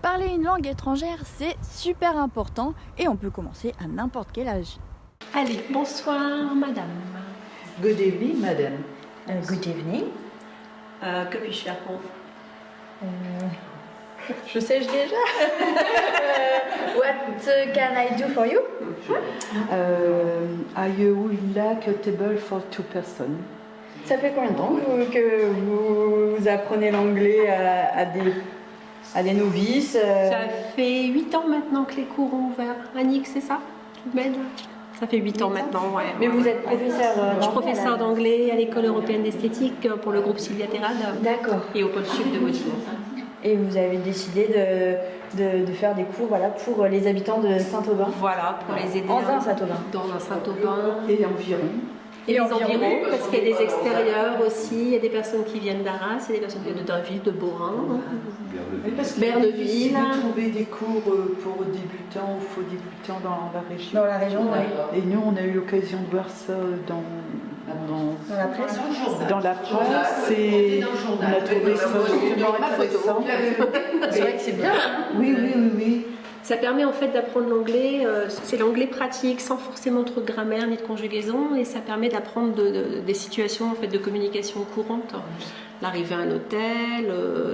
Parler une langue étrangère, c'est super important et on peut commencer à n'importe quel âge. Allez, bonsoir madame. Good evening, madam. Good evening. Que puis-je faire pour vous? Je sais déjà. What can I do for you? I would like a table for 2 persons. Ça fait combien de temps que vous apprenez l'anglais à des novices? Ça fait 8 ans maintenant que les cours ont ouvert. Annick, c'est ça? Ben, ça fait 8 ans maintenant, ouais. Mais vous êtes professeur Je suis professeur d'anglais à l'école européenne d'esthétique pour le groupe Sylvia Terrade. D'accord. Et au pôle sud de Vaudeville. Et vous avez décidé de faire des cours pour les habitants de Saint-Aubin? Voilà, pour les aider. Dans un Saint-Aubin. Dans un Saint-Aubin. Et environ. Et les environs, parce qu'il y a des extérieurs aussi, il y a des personnes qui viennent d'Arras, il y a des personnes qui viennent de Dainville, de Borin, Oui, parce que Berneville. de trouver des cours pour débutants ou faux débutants dans la région. Dans la région, oui. Et nous, on a eu l'occasion de voir ça dans Dans la presse? dans la presse et on a trouvé ça vraiment intéressant. C'est vrai que c'est bien. Oui, oui, oui, oui. Ça permet en fait d'apprendre l'anglais, c'est l'anglais pratique sans forcément trop de grammaire ni de conjugaison, et ça permet d'apprendre des situations en fait de communication courante. L'arrivée à un hôtel,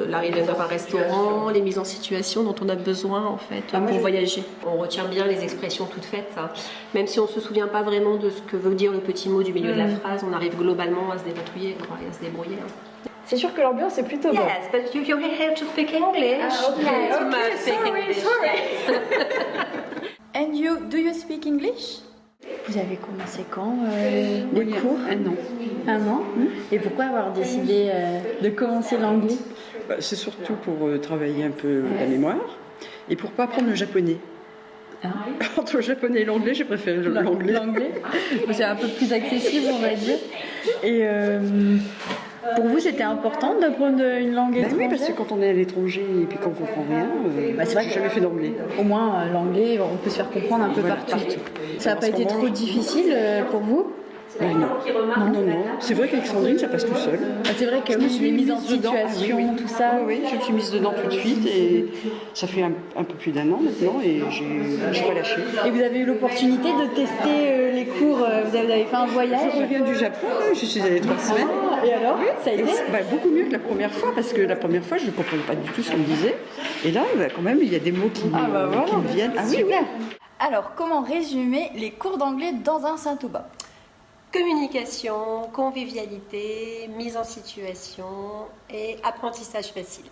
l'arrivée dans un restaurant, les mises en situation dont on a besoin en fait pour voyager. On retient bien les expressions toutes faites, hein. Même si on ne se souvient pas vraiment de ce que veut dire le petit mot du milieu de la phrase, on arrive globalement à se débrouiller, et à se débrouiller. Hein. C'est sûr que l'ambiance est plutôt bonne. Yes, but you have to speak English. Okay, You must speak English. And you, do you speak English? Vous avez commencé quand les cours? Un an. Un an. Et pourquoi avoir décidé de commencer l'anglais? C'est surtout pour travailler un peu la mémoire et pour pas apprendre le japonais. Entre le japonais et l'anglais, j'ai préféré l'anglais. L'anglais, c'est un peu plus accessible, on va dire. Et pour vous, c'était important d'apprendre une langue étrangère? Oui, parce que quand on est à l'étranger et puis qu'on comprend rien, c'est vrai que j'ai jamais fait d'anglais. Au moins, l'anglais, on peut se faire comprendre un peu partout. Ça n'a pas été trop difficile pour vous? Non. C'est vrai qu'Alexandrine, ça passe tout seul. C'est vrai que Je me suis les mises en mise dedans. situation, tout ça. Oui, je me suis mise dedans tout de suite et ça fait un peu plus d'un an maintenant et j'ai pas lâché. Et vous avez eu l'opportunité de tester les cours, vous avez fait un voyage? Je reviens du Japon, je suis allée 3 semaines. Et alors, ça a été? Beaucoup mieux que la première fois, parce que la première fois, je ne comprenais pas du tout ce qu'on me disait. Et là, quand même, il y a des mots qui me viennent. Ah oui, oui. Alors, comment résumer les cours d'anglais dans un Saint-Aubin? Communication, convivialité, mise en situation et apprentissage facile.